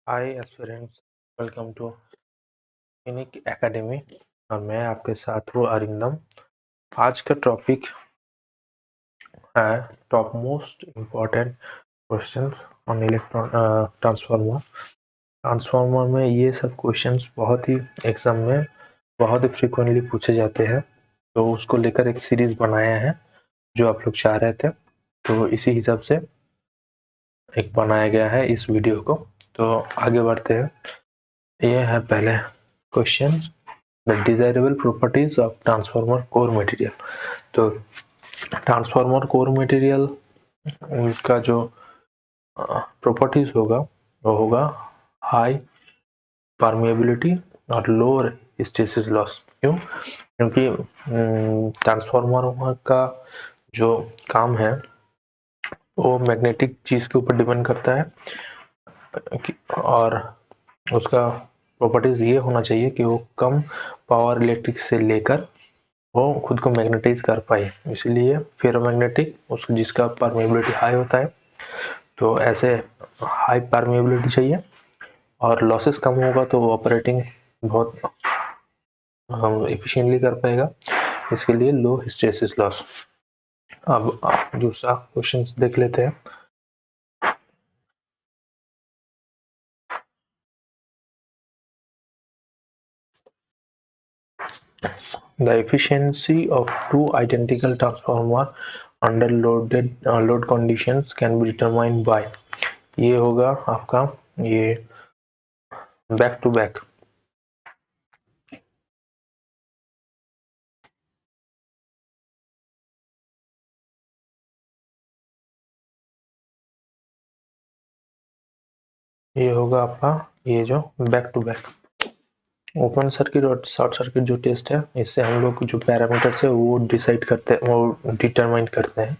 Hi aspirants, welcome to Unacademy. और मैं आपके साथ हूँ अरिंदम। आज का टॉपिक है top most important questions on electron transformer. Transformer में ये सब क्वेश्चंस बहुत ही एग्जाम में बहुत ही फ्रिक्वेंटली पूछे जाते हैं, तो उसको लेकर एक सीरीज बनाया है जो आप लोग चाह रहे थे, तो इसी हिसाब से एक बनाया गया है इस वीडियो को। तो आगे बढ़ते हैं। ये है पहले question, the desirable properties of transformer core material. तो ट्रांसफार्मर कोर मटेरियल उसका जो प्रॉपर्टीज होगा वो होगा हाई परमिएबिलिटी और लोअर हिस्टेरिसिस लॉस। क्यों? क्योंकि ट्रांसफार्मर का जो काम है वो मैग्नेटिक चीज के ऊपर डिपेंड करता है, और उसका प्रॉपर्टीज ये होना चाहिए कि वो कम पावर इलेक्ट्रिक से लेकर वो खुद को मैग्नेटाइज कर पाए, इसलिए फेरोमैग्नेटिक उसको जिसका परमेबिलिटी हाई होता है, तो ऐसे हाई परमेबिलिटी चाहिए और लॉसेस कम होगा तो वो ऑपरेटिंग बहुत एफिशिएंटली कर पाएगा, इसके लिए लो हिस्टेरिसिस लॉस। अब दूसरा क्वेश्चन देख लेते हैं। The efficiency of two identical transformer under load conditions can be determined by, ये होगा आपका ये बैक टू बैक। ये होगा आपका ये जो back to back open circuit और शॉर्ट सर्किट जो टेस्ट है, इससे हम लोग जो पैरामीटर्स है वो डिसाइड करते हैं, वो डिटरमाइन करते हैं।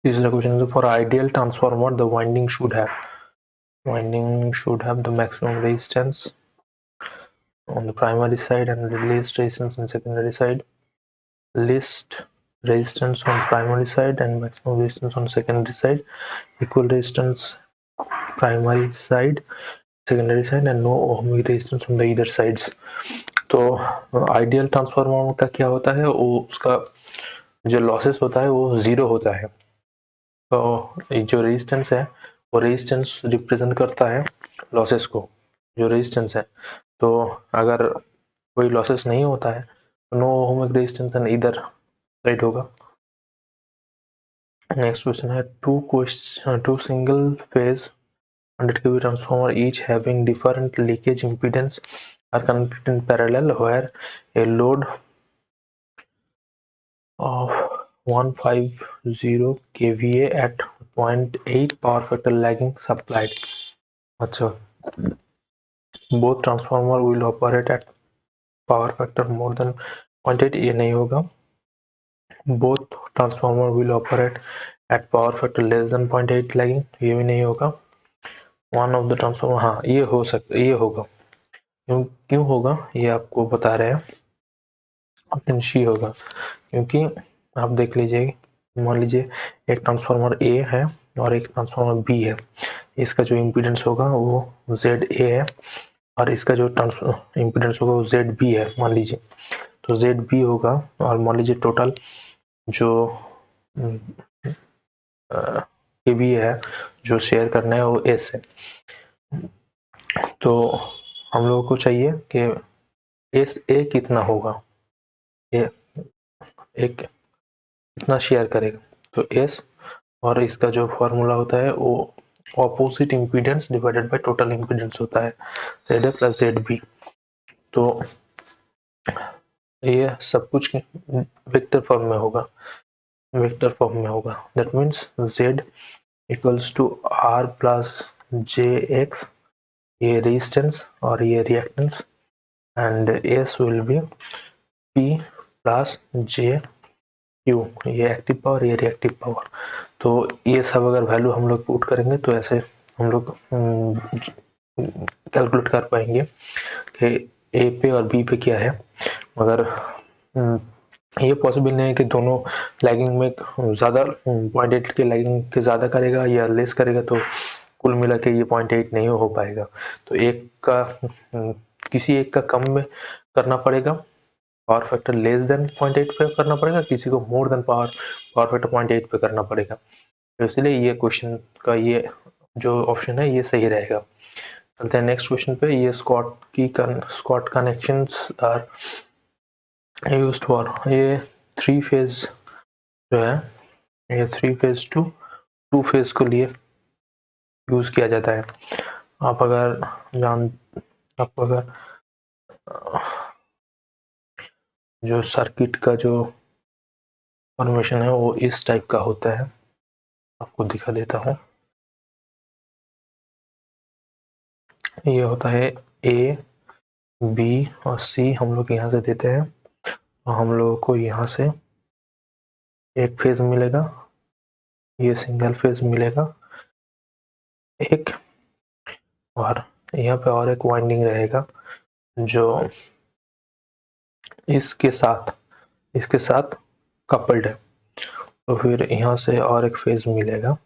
तीसरा question, for ideal transformer the winding should have the maximum resistance on the primary side and least resistance on secondary side. Least resistance on primary side and maximum resistance on secondary side. Equal resistance primary side, secondary side and no ohmic resistance on the either sides. तो ideal transformer का क्या होता है, वो उसका जो losses होता है वो जीरो होता है। तो जो रेजिस्टेंस है वो रेजिस्टेंस रिप्रेजेंट करता है लॉसेस को, जो रेजिस्टेंस है। तो अगर कोई लॉसेस नहीं होता है तो नो ओमिक रेजिस्टेंस एंड इधर साइड होगा। नेक्स्ट क्वेश्चन है, two single phase 100 kV transformer each having different leakage impedance are connected in parallel where a load of 150 kVA at 0.8 power factor lagging supplied. अच्छा, both transformer will operate at power factor more than 0.8, ये नहीं होगा। both transformer will operate at power factor less than 0.8 lagging, ये भी नहीं होगा। one of the transformer, हाँ ये हो सकता, ये होगा। क्यों होगा ये आपको बता रहे हैं। ऑप्शन सी होगा, क्योंकि आप देख लीजिए, मान लीजिए एक ट्रांसफार्मर ए है और एक ट्रांसफार्मर बी है, इसका जो इम्पीडेंस होगा वो जेड ए है और इसका जो इम्पीडेंस होगा वो जेड बी है मान लीजिए। तो जेड बी होगा और मान लीजिए टोटल जो के बी है जो शेयर करना है वो एस है। तो हम लोगों को चाहिए कि एस ए कितना होगा, ए एक कितना शेयर करेगा। तो एस और इसका जो फॉर्मूला होता है वो opposite impedance divided by total impedance होता है, Z A plus Z B. तो ये सब कुछ वेक्टर फॉर्म में होगा, that means Z equals to R plus J X, ये रेजिस्टेंस और ये reactance, and S will be P plus J Q, ये एक्टिव पावर ये रिएक्टिव पावर। तो ये सब अगर वैल्यू हम लोग पुट करेंगे तो ऐसे हम लोग कैलकुलेट कर पाएंगे कि ए पे और बी पे क्या है। मगर ये पॉसिबल नहीं है कि दोनों लैगिंग में ज़्यादा 0.8 के लैगिंग के ज़्यादा करेगा या लेस करेगा, तो कुल मिला के ये 0.8 नहीं हो पाएगा। तो एक का किसी एक का कम में करना पड़ेगा, पावर फैक्टर लेस देन 0.8 पे करना पड़ेगा, किसी को मोर देन पावर फैक्टर 0.8 पे करना पड़ेगा। तो इसलिए ये क्वेश्चन का ये जो ऑप्शन है ये सही रहेगा। चलते हैं नेक्स्ट क्वेश्चन पे। ये Scott connections are used for, ये थ्री फेज जो है, ये थ्री फेज टू फेज के लिए यूज किया जाता है। आप अगर जान आप अगर जो सर्किट का जो फॉर्मेशन है वो इस टाइप का होता है, आपको दिखा देता हूँ। ये होता है ए, बी और सी, हम लोग यहाँ से देते हैं और हम लोगों को यहाँ से एक फेज मिलेगा, ये सिंगल फेज मिलेगा एक, और यहाँ पे और एक वाइंडिंग रहेगा जो इसके साथ कपल्ड है। तो फिर यहाँ से और एक फेज मिलेगा,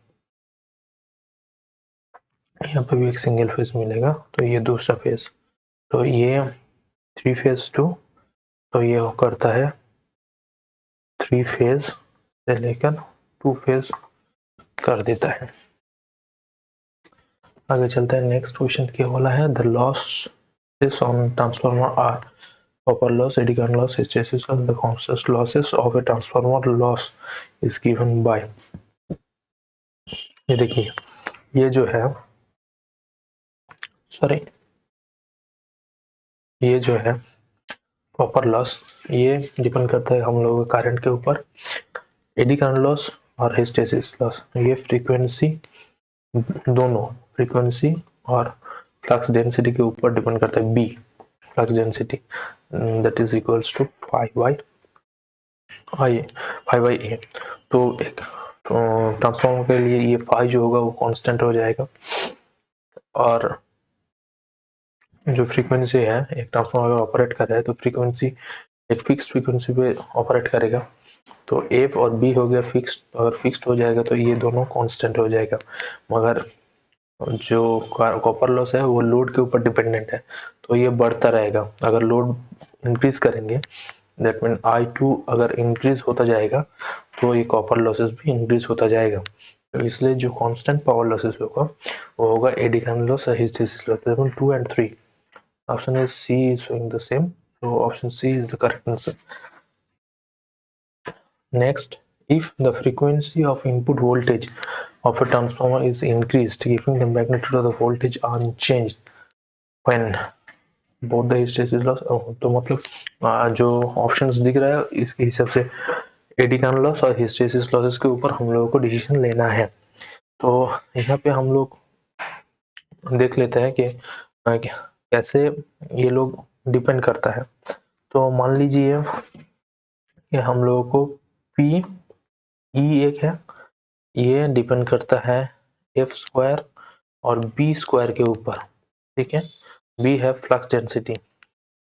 यहाँ पे भी एक सिंगल फेज मिलेगा, तो ये दूसरा फेज। तो ये थ्री फेज टू, तो ये करता है थ्री फेज से लेकर टू फेज कर देता है। आगे चलते हैं। नेक्स्ट क्वेश्चन क्या बोला है, the losses on transformer are copper loss, eddy current loss, hysteresis loss, the constant losses of a transformer loss is given by। ये देखिए, ये जो है, सॉरी, ये जो है कॉपर लॉस, ये डिपेंड करता है हम लोगों के करंट के ऊपर। एडी करंट लॉस और हिस्टेरिसिस लॉस, ये फ्रीक्वेंसी, दोनों फ्रीक्वेंसी और फ्लक्स डेंसिटी के ऊपर डिपेंड करता है। B flux density that is equals to 5/A। तो एक ट्रांसफार्मर के लिए ये फाई जो होगा वो कांस्टेंट हो जाएगा, और जो फ्रीक्वेंसी है, एक ट्रांसफार्मर अगर ऑपरेट कर रहा है तो फ्रीक्वेंसी एक फिक्स फ्रीक्वेंसी पे ऑपरेट करेगा। तो एफ और बी हो गया फिक्स्ड, अगर फिक्स्ड हो जाएगा तो ये दोनों कांस्टेंट हो जाएगा। मगर जो कॉपर लॉस है वो लोड के ऊपर डिपेंडेंट है, तो ये बढ़ता रहेगा। अगर लोड इंक्रीज करेंगे, दैट मीन I2 अगर इंक्रीज होता जाएगा तो ये कॉपर लॉसेस भी इंक्रीज होता जाएगा। तो इसलिए जो कांस्टेंट पावर लॉसेस होगा वो होगा एडी करंट लॉस और hysteresis loss. 2 and 3, option is C is showing the same, so option C is the correct answer. Next, if the frequency of input voltage of a transformer is increased, keeping the magnitude of the voltage unchanged when both the hysteresis loss, तो मतलब जो options दिख रहा है इसके हिसाब से AD current loss और हिस्टेरिसिस लॉसेस के ऊपर हम लोगों को डिसीजन लेना है। तो यहाँ पे हम लोग देख लेते हैं कि कैसे ये लोग डिपेंड करता है। तो मान लीजिए कि हम लोगों को पी ई एक है, ये डिपेंड करता है एफ स्क्वायर और बी स्क्वायर के ऊपर, ठीक है। बी है फ्लक्स डेंसिटी,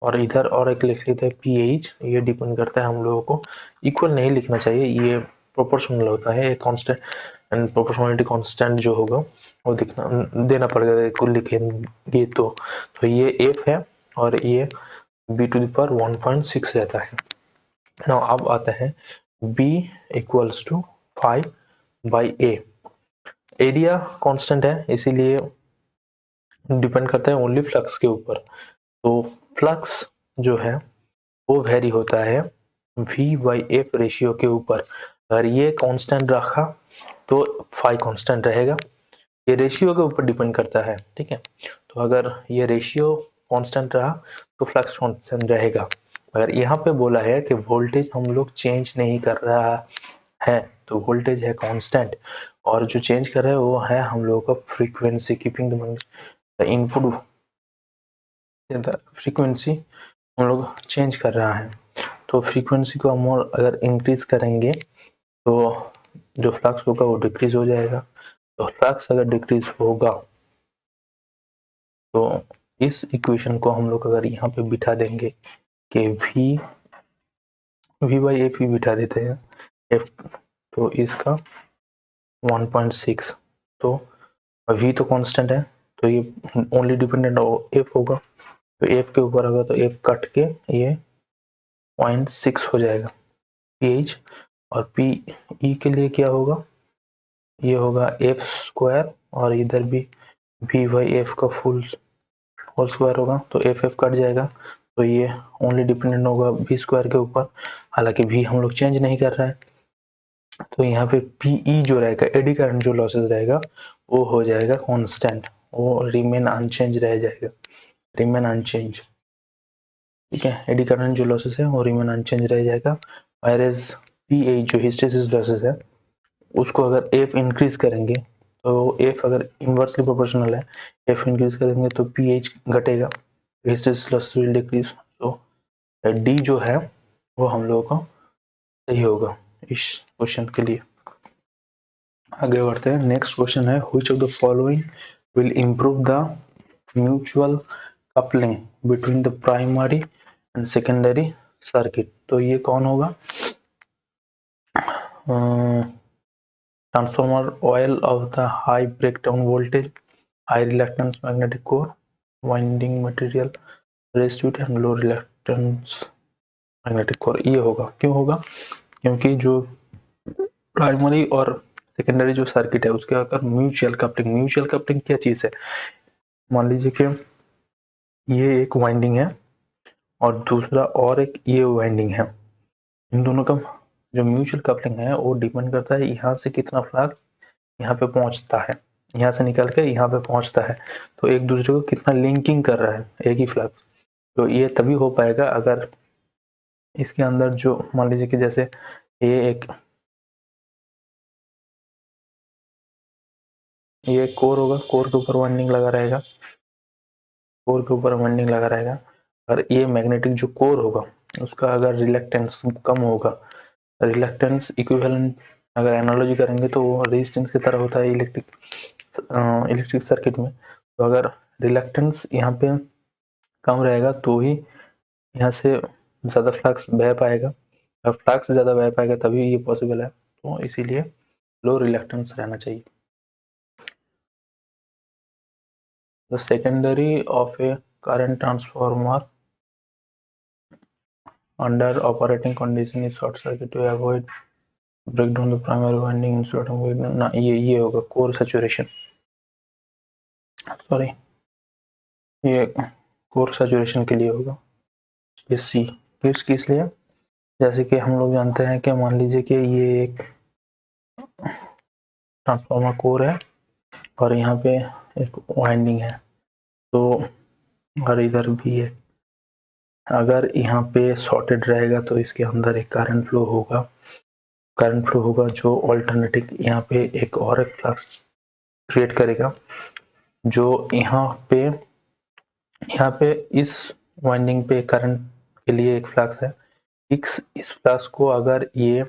और इधर और एक लिख लेते हैं पी एच, ये डिपेंड करता है हम लोगों को, इक्वल नहीं लिखना चाहिए, ये प्रोपोर्शनल होता है, एक कांस्टेंट एंड प्रोपोर्शनलिटी कांस्टेंट जो होगा वो देना पड़ेगा, इक्वल लिखेंगे तो ये एफ है और ये बी टू द पावर 1.6 रहता है। नाउ अब आता है B equals to 5/A। Area constant है, इसीलिए डिपेंड करता है ओनली फ्लक्स के ऊपर। तो फ्लक्स जो है वो वेरी होता है V/F रेशियो के ऊपर। अगर ये कांस्टेंट रखा तो फाई कांस्टेंट रहेगा, ये रेशियो के ऊपर डिपेंड करता है, ठीक है। तो अगर ये रेशियो कांस्टेंट रहा तो फ्लक्स कांस्टेंट रहेगा। अगर यहाँ पे बोला है कि वोल्टेज हम लोग चेंज नहीं कर रहा है तो वोल्टेज है कांस्टेंट, और जो चेंज कर रहा है वो है हम लोगों का frequency, keeping the input frequency हम लोग चेंज कर रहा है। तो फ्रीक्वेंसी को हम अगर इंक्रीज करेंगे तो जो फ्लक्स होगा वो डिक्रीज हो जाएगा। तो फ्लक्स अगर डिक्रीज होगा तो इस इक्वेशन को हम लोग अगर यहाँ पे बिठा देंगे कि V वी बाई एफ ही बिठा देते हैं, एफ तो इसका 1.6, तो वी तो कांस्टेंट है, तो ये ओनली डिपेंडेंट एफ होगा, तो एफ के ऊपर होगा तो एफ कट के ये 0.6 हो जाएगा पीएच। और पी ई के लिए क्या होगा, ये होगा एफ स्क्वायर, और इधर भी वी बाई एफ का फुल होल स्क्वायर होगा, तो एफ एफ कट जाएगा, तो ये ओनली डिपेंडेंट होगा वी स्क्वायर के ऊपर, हालांकि वी हम लोग चेंज नहीं कर रहा है, तो यहाँ पे पीई जो रहेगा, एडी करंट जो लॉसेस रहेगा वो हो जाएगा कांस्टेंट, वो रिमेन अनचेंज रह जाएगा, रिमेन अनचेंज, ठीक है। एडी करंट जो लॉसेस है वो रिमेन अनचेंज रह जाएगा, वायरस पीए जो हिस्टेरिसिस लॉसेस है उसको अगर एफ इंक्रीज करेंगे, तो एफ अगर इनवर्सली प्रोपोर्शनल है, एफ इंक्रीज करेंगे तो पीएच घटेगा, हिस्टेरिसिस लॉसेस विल डिक्रीज, तो डी जो है वो हम लोगों को सही होगा इस क्वेश्चन के लिए। आगे बढ़ते हैं, नेक्स्ट क्वेश्चन है which of the following will improve the mutual coupling between the primary and secondary circuit, तो ये कौन होगा, transformer oil of the high breakdown voltage, high reluctance magnetic core, winding material resistive and low reluctance magnetic core, ये होगा। क्यों होगा, क्योंकि जो प्राइमरी और सेकेंडरी जो सर्किट है उसके अगर म्यूचुअल कपलिंग, म्यूचुअल कपलिंग क्या चीज है, मान लीजिए कि ये एक वाइंडिंग है और दूसरा और एक ये वाइंडिंग है, इन दोनों का जो म्यूचुअल कपलिंग है वो डिपेंड करता है यहाँ से कितना फ्लक्स यहाँ पे पहुंचता है, यहाँ से निकल के यहाँ पे पहुंचता है, तो एक दूसरे को कितना लिंकिंग कर रहा है एक ही फ्लक्स, तो ये तभी हो पाएगा अगर इसके अंदर जो मान लीजिए कि जैसे ये कोर होगा, कोर के ऊपर वाइंडिंग लगा रहेगा, कोर के ऊपर वाइंडिंग लगा रहेगा, और ये मैग्नेटिक जो कोर होगा उसका अगर रिलक्टेंस कम होगा, रिलक्टेंस इक्विवेलेंट अगर एनालॉजी करेंगे तो वो रेजिस्टेंस की तरह होता है इलेक्ट्रिक सर्किट में, तो अगर रिलक्टेंस यहाँ पे कम रहेगा तो ही यहाँ से ज़्यादा फ्लक्स बह पाएगा, और फ्लक्स ज़्यादा बह पाएगा तभी ये पॉसिबल है, तो इसीलिए लो रिलक्टेंस रहना चाहिए। The secondary of A current transformer under operating condition is short circuit to avoid breakdown the primary winding instead of ना ये होगा कोर सैचुरेशन, सॉरी ये कोर सैचुरेशन के लिए होगा, ये सी किस लिए, जैसे कि हम लोग जानते हैं कि मान लीजिए कि ये एक ट्रांसफार्मर कोर है और यहाँ पे एक वाइंडिंग है, तो और इधर भी है, अगर यहाँ पे शॉर्टेड रहेगा तो इसके अंदर एक करंट फ्लो होगा जो ऑल्टरनेटिव यहाँ पे एक और एक फ्लक्स क्रिएट करेगा, जो यहाँ पे इस वाइंडिंग पे करंट के लिए एक फ्लक्स है, इस फ्लक्स को अगर ये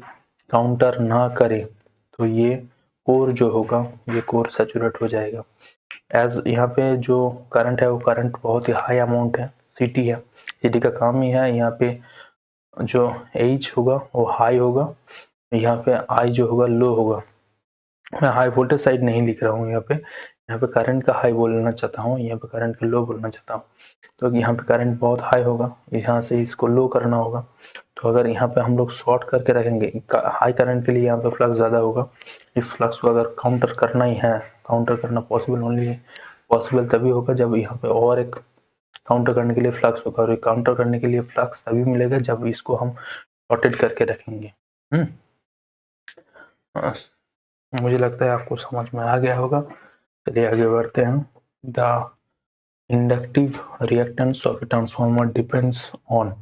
काउंटर ना करे तो ये कोर जो होगा ये कोर सैचुरेट हो जाएगा, एज यहाँ पे जो करंट है वो करंट बहुत ही हाई अमाउंट है, सीटी है, सीटी का काम ही है यहाँ पे जो एच होगा वो हाई होगा, यहाँ पे आई जो होगा लो होगा, मैं हाई वोल्टेज साइड नहीं लिख रहा हूँ यहाँ पे करंट का हाई बोलना चाहता हूँ, यहाँ पे करंट का लो बोलना चाहता हूँ, तो यहाँ पे करंट बहुत हाई होगा, यहाँ से इसको लो करना होगा, तो अगर यहाँ पे हम लोग शॉर्ट करके रखेंगे हाई करंट के लिए यहाँ पे फ्लक्स ज़्यादा होगा, इस फ्लक्स को अगर काउंटर करना ही है, काउंटर करना पॉसिबल तभी होगा जब यहाँ पे और एक काउंटर करने के लिए फ्लक्स होगा, और काउंटर करने के लिए फ्लक्स तभी मिलेगा जब इसको हम शॉर्टेड करके रखेंगे। मुझे लगता है आपको समझ में आ गया होगा, चलिए आगे बढ़ते हैं। The inductive reactance of a transformer depends on,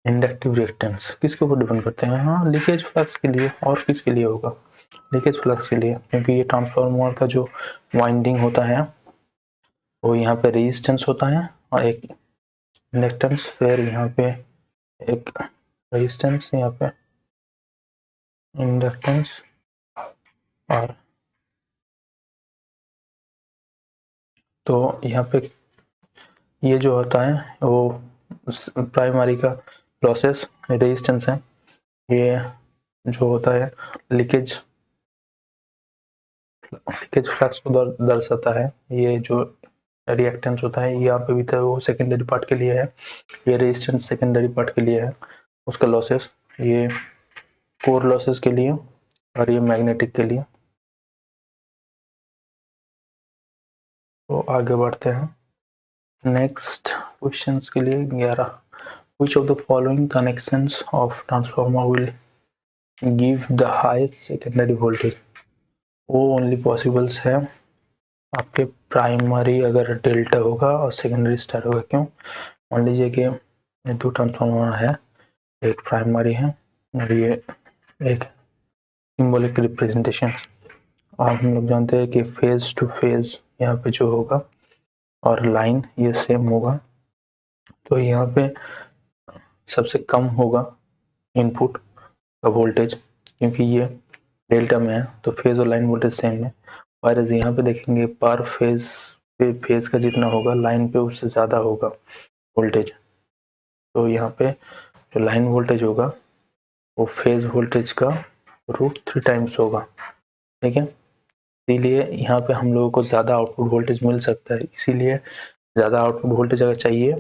inductive reactance किसके ऊपर डिपेंड करते हैं, हाँ लीकेज फ्लक्स के लिए, और किसके लिए होगा, लीकेज फ्लक्स के लिए, क्योंकि ये ट्रांसफार्मर का जो वाइंडिंग होता है वो यहाँ पे रेजिस्टेंस होता है और एक इंडक्टेंस, फिर यहाँ पे एक रेजिस्टेंस, यहाँ पे इंडक्टेंस, और तो यहाँ पे ये जो होता है वो प्राइमरी का लॉसेस रेजिस्टेंस है, ये जो होता है लीकेज लीकेज फ्लक्स को दर्शाता है। ये जो रिएक्टेंस होता है यहाँ पे भी था वो सेकेंडरी पार्ट के लिए है, ये रेजिस्टेंस सेकेंडरी पार्ट के लिए है। उसका लॉसेस ये कोर लॉसेस के लिए और ये मैग्नेटिक के लिए। तो आगे बढ़ते हैं नेक्स्ट क्वेश्चंस के लिए 11। Which of the following connections of transformer will give the highest secondary voltage? वो ओनली पॉसिबल्स है आपके प्राइमरी अगर डेल्टा होगा और सेकेंडरी स्टार होगा। क्यों? मान लीजिए कि ये दो ट्रांसफार्मर है, एक प्राइमरी है और ये एक सिंबॉलिक रिप्रेजेंटेशन। और हम लोग जानते हैं कि फेज टू फेज यहाँ पे जो होगा और लाइन ये सेम होगा, तो यहाँ पे सबसे कम होगा इनपुट का वोल्टेज, क्योंकि ये डेल्टा में है तो फेज और लाइन वोल्टेज सेम है। और यहाँ पे देखेंगे पर फेज पे फेज का जितना होगा लाइन पे उससे ज़्यादा होगा वोल्टेज, तो यहाँ पे जो लाइन वोल्टेज होगा वो फेज वोल्टेज का √3 टाइम्स होगा। ठीक है, इसीलिए यहाँ पे हम लोगों को ज़्यादा आउटपुट वोल्टेज मिल सकता है। इसीलिए ज़्यादा आउटपुट वोल्टेज अगर चाहिए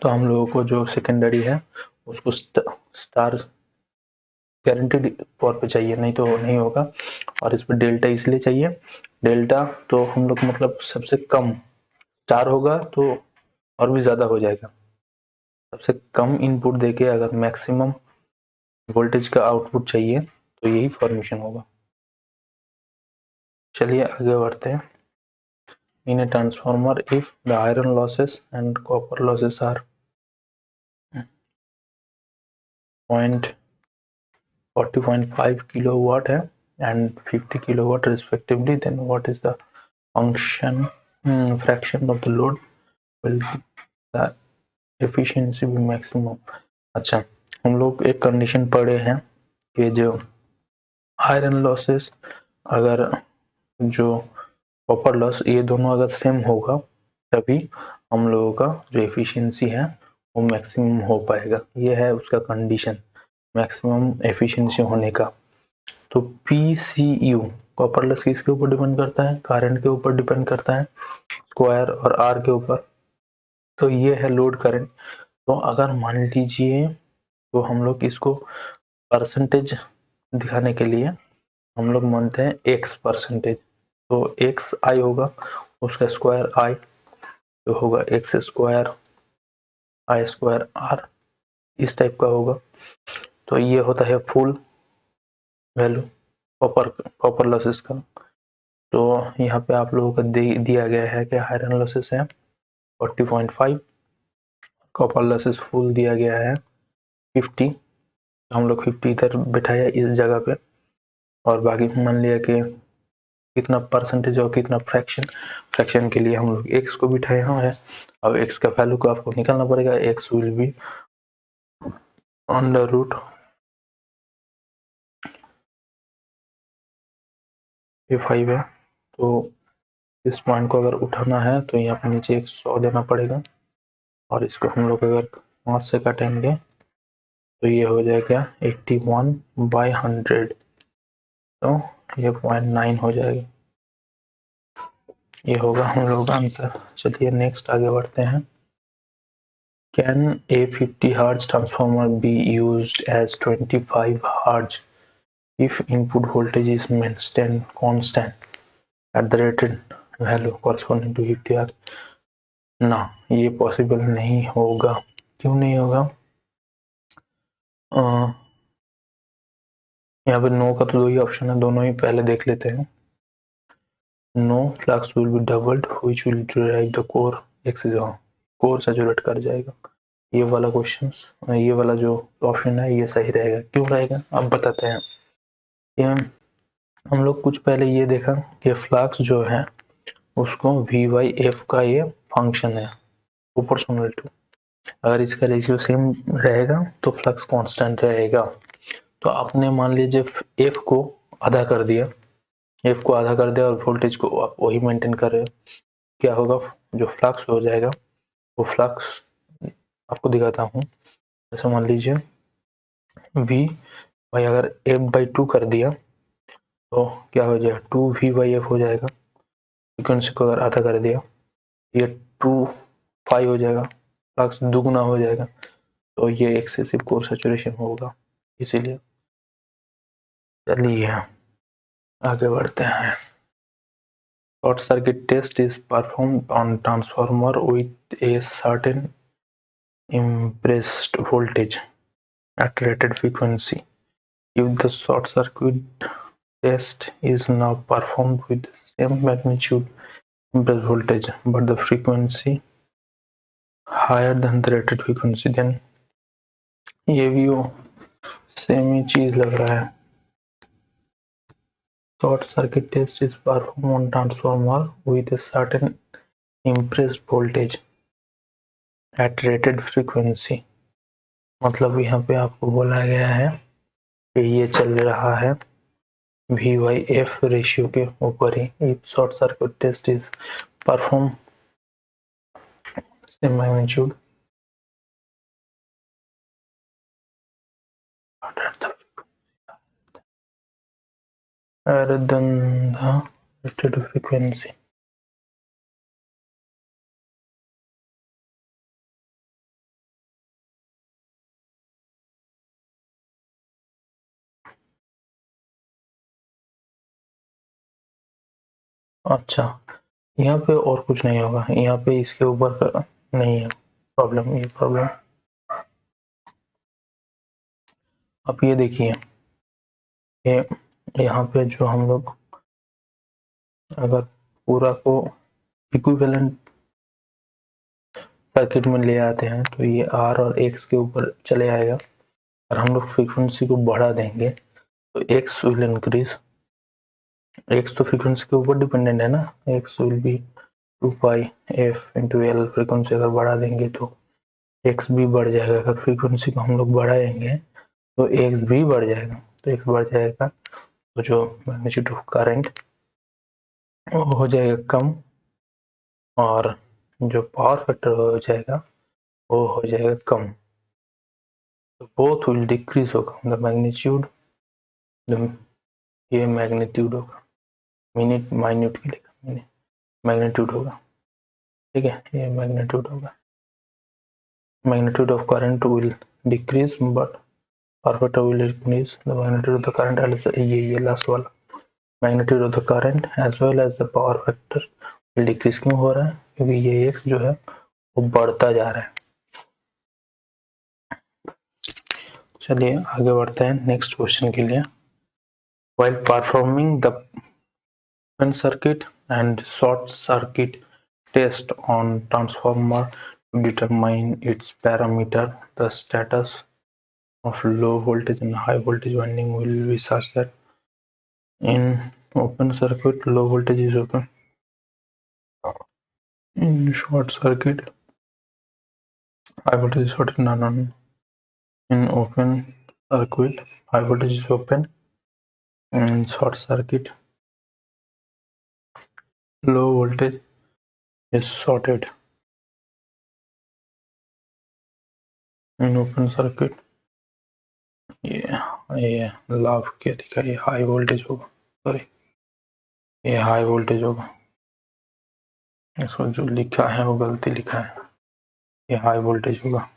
तो हम लोगों को जो सेकेंडरी है उसको स्टार गारंटीड तौर पे चाहिए, नहीं तो नहीं होगा। और इस पर डेल्टा इसलिए चाहिए, डेल्टा तो हम लोग मतलब सबसे कम स्टार होगा तो और भी ज़्यादा हो जाएगा। सबसे कम इनपुट देके अगर मैक्सिमम वोल्टेज का आउटपुट चाहिए तो यही फॉर्मेशन होगा। चलिए आगे बढ़ते हैं। In a transformer if the iron losses and copper losses are 40.5 kilowatt है and 50 kilowatt respectively, then what is the function fraction of the load will the efficiency be maximum. अच्छा, हम लोग एक कंडीशन पढ़े हैं कि जो आयरन लॉसेस अगर जो कॉपर लॉस ये दोनों अगर सेम होगा तभी हम लोगों का जो एफिशिएंसी है वो मैक्सिमम हो पाएगा। ये है उसका कंडीशन मैक्सिमम एफिशिएंसी होने का। तो PCU कॉपर लॉस किसके ऊपर डिपेंड करता है? करंट के ऊपर डिपेंड करता है, स्क्वायर और आर के ऊपर। तो ये है लोड करंट। तो अगर मान लीजिए तो हम लोग इसको परसेंटेज दिखाने के लिए हम लोग मानते हैं x परसेंटेज, तो x आई होगा उसका स्क्वायर आई जो होगा x square I square R, इस टाइप का होगा। तो ये होता है फुल वैल्यू कॉपर लॉसेस का। तो यहाँ पे आप लोगों को दिया गया है कि आयरन लॉसेस है 40.5, कॉपर लॉसेस फुल दिया गया है 50। हम लोग 50 इधर बिठाया इस जगह पे और बाकी मान लिया कि कितना परसेंटेज और कितना फ्रैक्शन, फ्रैक्शन के लिए हम लोग x को बिठाए हैं। अब x का वैल्यू को आपको निकालना पड़ेगा। x will be under root ये 5 है। तो इस पॉइंट को अगर उठाना है तो यहाँ पे नीचे 100 देना पड़ेगा और इसको हम लोग अगर 5 से काटेंगे तो ये हो जाएगा 81/100, तो ये 0.9 हो जाएगा। ये होगा हम लोग का आंसर। चलिए नेक्स्ट आगे बढ़ते हैं। Can a 50 Hz transformer be used as 25 Hz if input voltage is maintained constant at the rated value corresponding to 50 Hz? ना, ये पॉसिबल नहीं होगा। क्यों नहीं होगा? यहाँ पे नो का तो दो ही ऑप्शन है, दोनों ही पहले देख लेते हैं। No flux will be doubled which will drive the core axis, core saturate कर जाएगा। ये वाला क्वेश्चन, ये वाला जो ऑप्शन है ये सही रहेगा। क्यों रहेगा अब बताते हैं। ये हम लोग कुछ पहले ये देखा कि फ्लक्स जो है उसको V/F का ये फंक्शन है प्रोपोर्शनल टू। अगर इसका रेशियो सेम रहेगा तो फ्लक्स कांस्टेंट रहेगा। तो आपने मान लीजिए F को आधा कर दिया, F को आधा कर दिया और वोल्टेज को आप वही मेंटेन कर रहे हो, क्या होगा? जो फ्लक्स हो जाएगा वो फ्लक्स आपको दिखाता हूँ। जैसे मान लीजिए वी भाई अगर F/2 कर दिया तो क्या हो जाएगा, 2V/F हो जाएगा। फ्रीक्वेंसी को अगर आधा कर दिया ये 2 पाई हो जाएगा, फ्लक्स दुगना हो जाएगा, तो ये एक्सेसिव कोर सैचुरेशन होगा। इसीलिए चलिए आगे बढ़ते हैं। Short circuit test is performed on transformer with a certain impressed voltage at rated frequency. If the short circuit test is now performed with the same magnitude impressed voltage but the frequency higher than the rated frequency, then ये भी वो same ही चीज लग रहा है। Short circuit test is performed on transformer with a certain impressed voltage at rated frequency। मतलब यहाँ पे आपको बोला गया है कि ये चल रहा है V/F रेशियो के ऊपर ही। If short circuit test is performed same magnitude rather than the rated frequency। अच्छा, यहाँ पे और कुछ नहीं होगा, यहाँ पे इसके ऊपर नहीं है प्रॉब्लम, ये प्रॉब्लम। अब ये देखिए, ये यहाँ पे जो हम लोग अगर पूरा को इक्विवेलेंट सर्किट में ले आते हैं तो ये R और X के ऊपर चले आएगा, और हम लोग फ्रीक्वेंसी को बढ़ा देंगे तो X विल इंक्रीज। X तो फ्रीक्वेंसी के ऊपर डिपेंडेंट है ना, X will B 2πf/L। Frequency अगर बढ़ा देंगे तो X भी बढ़ जाएगा, अगर फ्रीक्वेंसी को हम लोग बढ़ाएंगे तो X भी बढ़ जाएगा, तो X बढ़ जाएगा तो जो मैग्नीट्यूड ऑफ करंट हो जाएगा कम, और जो पावर फैक्टर हो जाएगा वो हो जाएगा कम। तो बोथ विल डिक्रीज होगा, द मैग्नीट्यूड, ये मैग्नीट्यूड होगा, मिनट माइन्यूट के लिए मैग्नीट्यूड होगा, ठीक है, ये मैग्नीट्यूड होगा। Magnitude of current will decrease but power factor will increase, the magnitude of the current as ये लास्ट वाला, magnitude of the current as well as the power factor will decrease. क्यों हो रहा है, क्योंकि ये एक्स जो है वो बढ़ता जा रहा है। चलिए आगे बढ़ते हैं नेक्स्ट क्वेश्चन के लिए। While performing the open circuit and short circuit test on transformer to determine its parameter, the status of low voltage and high voltage winding will be such that in open circuit low voltage is open, in short circuit high voltage is shorted. No. In open circuit high voltage is open, in short circuit low voltage is shorted। In open circuit ये लाभ क्या दिखा, ये high voltage होगा, sorry ये high voltage होगा, इसको जो लिखा है वो गलती लिखा है, ये हाई वोल्टेज होगा,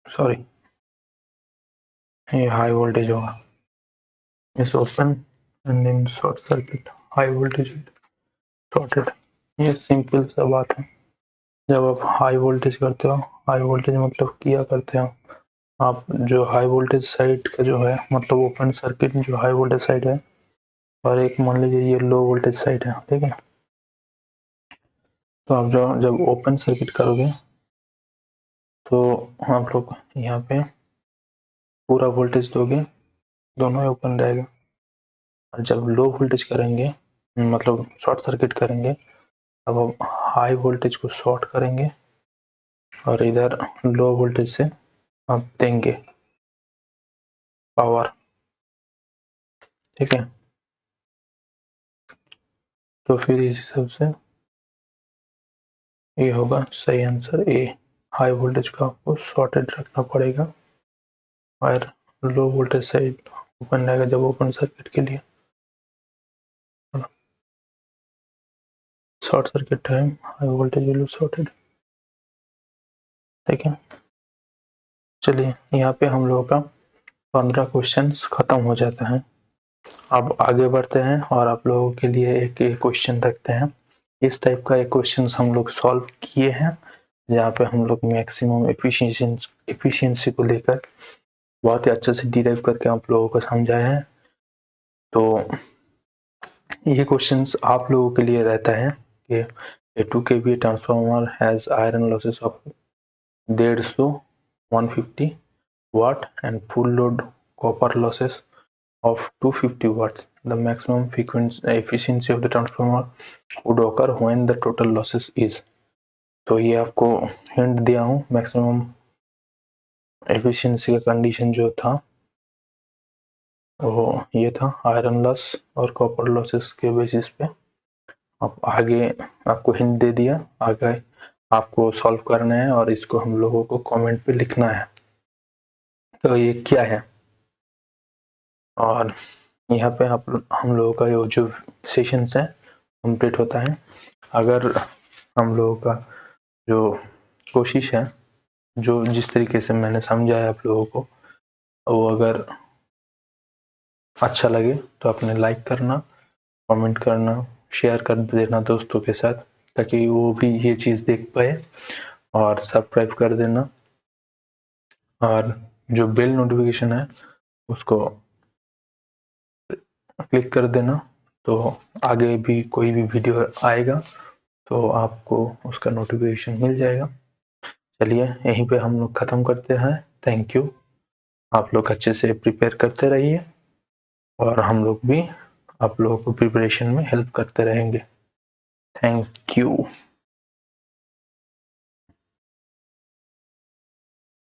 सॉरी ये हाई वोल्टेज होगा। इस open and in short circuit high voltage shorted. ये सिंपल सा बात है। जब आप हाई वोल्टेज करते हो, हाई वोल्टेज मतलब क्या करते हो आप, जो हाई वोल्टेज साइड का जो है मतलब ओपन सर्किट जो हाई वोल्टेज साइड है, और एक मान लीजिए ये लो वोल्टेज साइड है, ठीक है। तो आप जब ओपन सर्किट करोगे तो आप लोग यहाँ पे पूरा वोल्टेज दोगे, दोनों ही ओपन रहेगा। और जब लो वोल्टेज करेंगे मतलब शॉर्ट सर्किट करेंगे, तब हम हाई वोल्टेज को शॉर्ट करेंगे और इधर लो वोल्टेज से आप देंगे पावर, ठीक है। तो फिर इस हिसाब से ये होगा सही आंसर ए, हाई वोल्टेज का आपको शॉर्टेड रखना पड़ेगा और लो वोल्टेज साइड ओपन रहेगा जब ओपन सर्किट के लिए। Short circuit time high voltage value shorted, ठीक है। चलिए यहाँ पे हम लोगों का 15 क्वेश्चंस खत्म हो जाते हैं। अब आगे बढ़ते हैं और आप लोगों के लिए एक क्वेश्चन रखते हैं। इस टाइप का एक क्वेश्चन हम लोग सॉल्व किए हैं जहाँ पे हम लोग मैक्सिमम एफिशिएंसी को लेकर बहुत ही अच्छे से डिराइव करके आप लोगों को समझाए हैं। तो ये क्वेश्चंस आप लोगों के लिए रहता है कि a 2 kVA transformer has iron losses of 150 watt and full load copper losses of 250 watts. The maximum efficiency of the transformer would occur when the total losses is. तो ये आपको हिंट दिया हूँ। मैक्सिमम एफिशिएंसी का condition जो था वो ये था आयरन लॉस और कॉपर लॉसेस के बेसिस पे। अब आगे आपको हिंट दे दिया, आगे आपको सॉल्व करना है और इसको हम लोगों को कमेंट पे लिखना है तो ये क्या है। और यहाँ पे हम लोगों का ये जो सेशंस है कंप्लीट होता है। अगर हम लोगों का जो कोशिश है, जो जिस तरीके से मैंने समझाया आप लोगों को, वो अगर अच्छा लगे तो आपने लाइक करना, कमेंट करना, शेयर कर देना दोस्तों के साथ ताकि वो भी ये चीज़ देख पाए, और सब्सक्राइब कर देना और जो बेल नोटिफिकेशन है उसको क्लिक कर देना, तो आगे भी कोई भी वीडियो आएगा तो आपको उसका नोटिफिकेशन मिल जाएगा। चलिए यहीं पे हम लोग ख़त्म करते हैं। Thank you. आप लोग अच्छे से प्रिपेयर करते रहिए और हम लोग भी आप लोगों को प्रिपरेशन में हेल्प करते रहेंगे। Thank you.